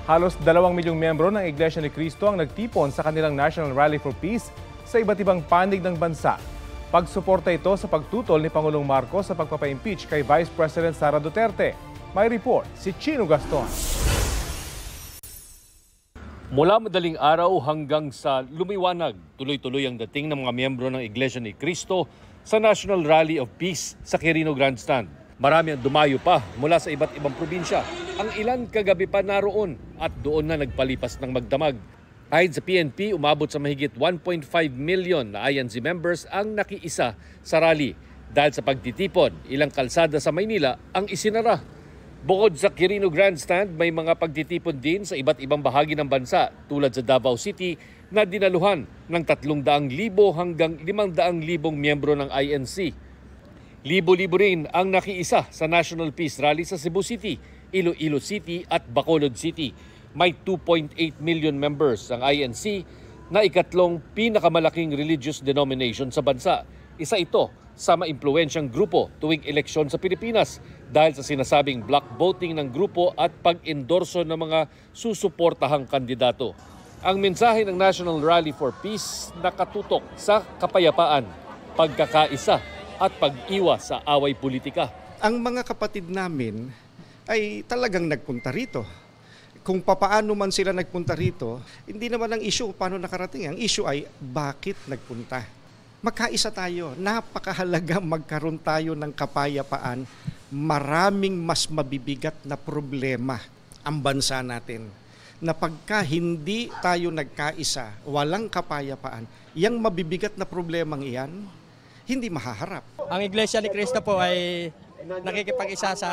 Halos 2 milyong miyembro ng Iglesia ni Cristo ang nagtipon sa kanilang National Rally for Peace sa iba't ibang panig ng bansa. Pagsuporta ito sa pagtutol ni Pangulong Marcos sa pagpapa-impeach kay Vice President Sara Duterte. May report si Chino Gaston. Mula madaling araw hanggang sa lumiwanag, tuloy-tuloy ang dating ng mga miyembro ng Iglesia ni Cristo sa National Rally of Peace sa Quirino Grandstand. Marami ang dumayo pa mula sa iba't ibang probinsya. Ang ilan kagabi pa naroon at doon na nagpalipas ng magdamag. Ayon sa PNP, umabot sa mahigit 1.5 million na INC members ang nakiisa sa rally. Dahil sa pagtitipon, ilang kalsada sa Maynila ang isinara. Bukod sa Quirino Grandstand, may mga pagtitipon din sa iba't ibang bahagi ng bansa tulad sa Davao City na dinaluhan ng 300,000 hanggang 500,000 miyembro ng INC. Libo-libo rin ang nakiisa sa National Peace Rally sa Cebu City, Iloilo City at Bacolod City. May 2.8 million members ang INC na ikatlong pinakamalaking religious denomination sa bansa. Isa ito sa maimpluwensyang grupo tuwing eleksyon sa Pilipinas dahil sa sinasabing block voting ng grupo at pag-endorso ng mga susuportahang kandidato. Ang mensahe ng National Rally for Peace nakatutok sa kapayapaan, pagkakaisa at pag-iwas sa away politika. Ang mga kapatid namin ay talagang nagpunta rito. Kung papaano man sila nagpunta rito, hindi naman ang issue paano nakarating. Ang issue ay bakit nagpunta. Magkaisa tayo. Napakahalaga magkaroon tayo ng kapayapaan. Maraming mas mabibigat na problema ang bansa natin. Na pagka hindi tayo nagkaisa, walang kapayapaan, yang mabibigat na problemang iyan, hindi mahaharap. Ang Iglesia ni Cristo po ay nakikipag-isa sa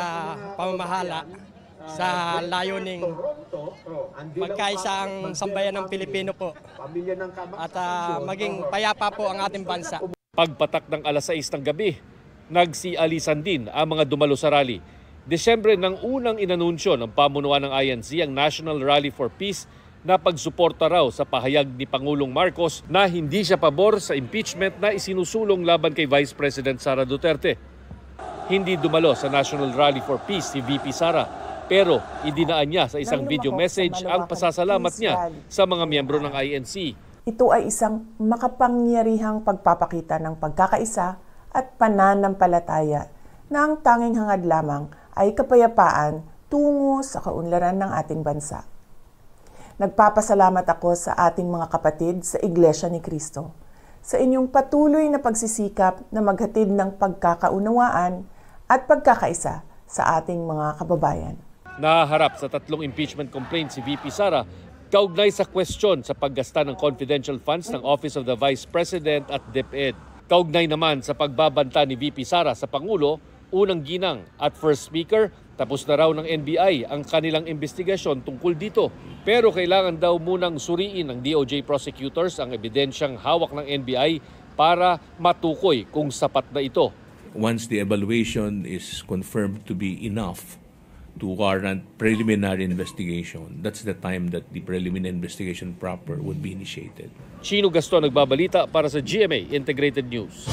pamamahala sa layuning magkaisa ang sambayan ng Pilipino po at maging payapa po ang ating bansa. Pagpatak ng alas 6 ng gabi, nagsialisan din ang mga dumalo sa rally. Desyembre nang unang inanunsyo ng pamunuan ng INC ang National Rally for Peace na pagsuporta raw sa pahayag ni Pangulong Marcos na hindi siya pabor sa impeachment na isinusulong laban kay Vice President Sara Duterte. Hindi dumalo sa National Rally for Peace si VP Sara, pero idinaan niya sa isang video message ang pasasalamat niya sa mga miyembro ng INC. Ito ay isang makapangyarihang pagpapakita ng pagkakaisa at pananampalataya na ang tanging hangad lamang ay kapayapaan tungo sa kaunlaran ng ating bansa. Nagpapasalamat ako sa ating mga kapatid sa Iglesia ni Cristo sa inyong patuloy na pagsisikap na maghatid ng pagkakaunawaan at pagkakaisa sa ating mga kababayan. Naharap sa 3 impeachment complaints si VP Sara kaugnay sa question sa paggasta ng confidential funds ng Office of the Vice President at DepEd. Kaugnay naman sa pagbabanta ni VP Sara sa Pangulo, unang ginang at first speaker, tapos na raw ng NBI ang kanilang investigasyon tungkol dito. Pero kailangan daw munang suriin ng DOJ prosecutors ang ebidensyang hawak ng NBI para matukoy kung sapat na ito. Once the evaluation is confirmed to be enough to warrant preliminary investigation, that's the time that the preliminary investigation proper would be initiated. Chino Gaston nagbabalita para sa GMA Integrated News.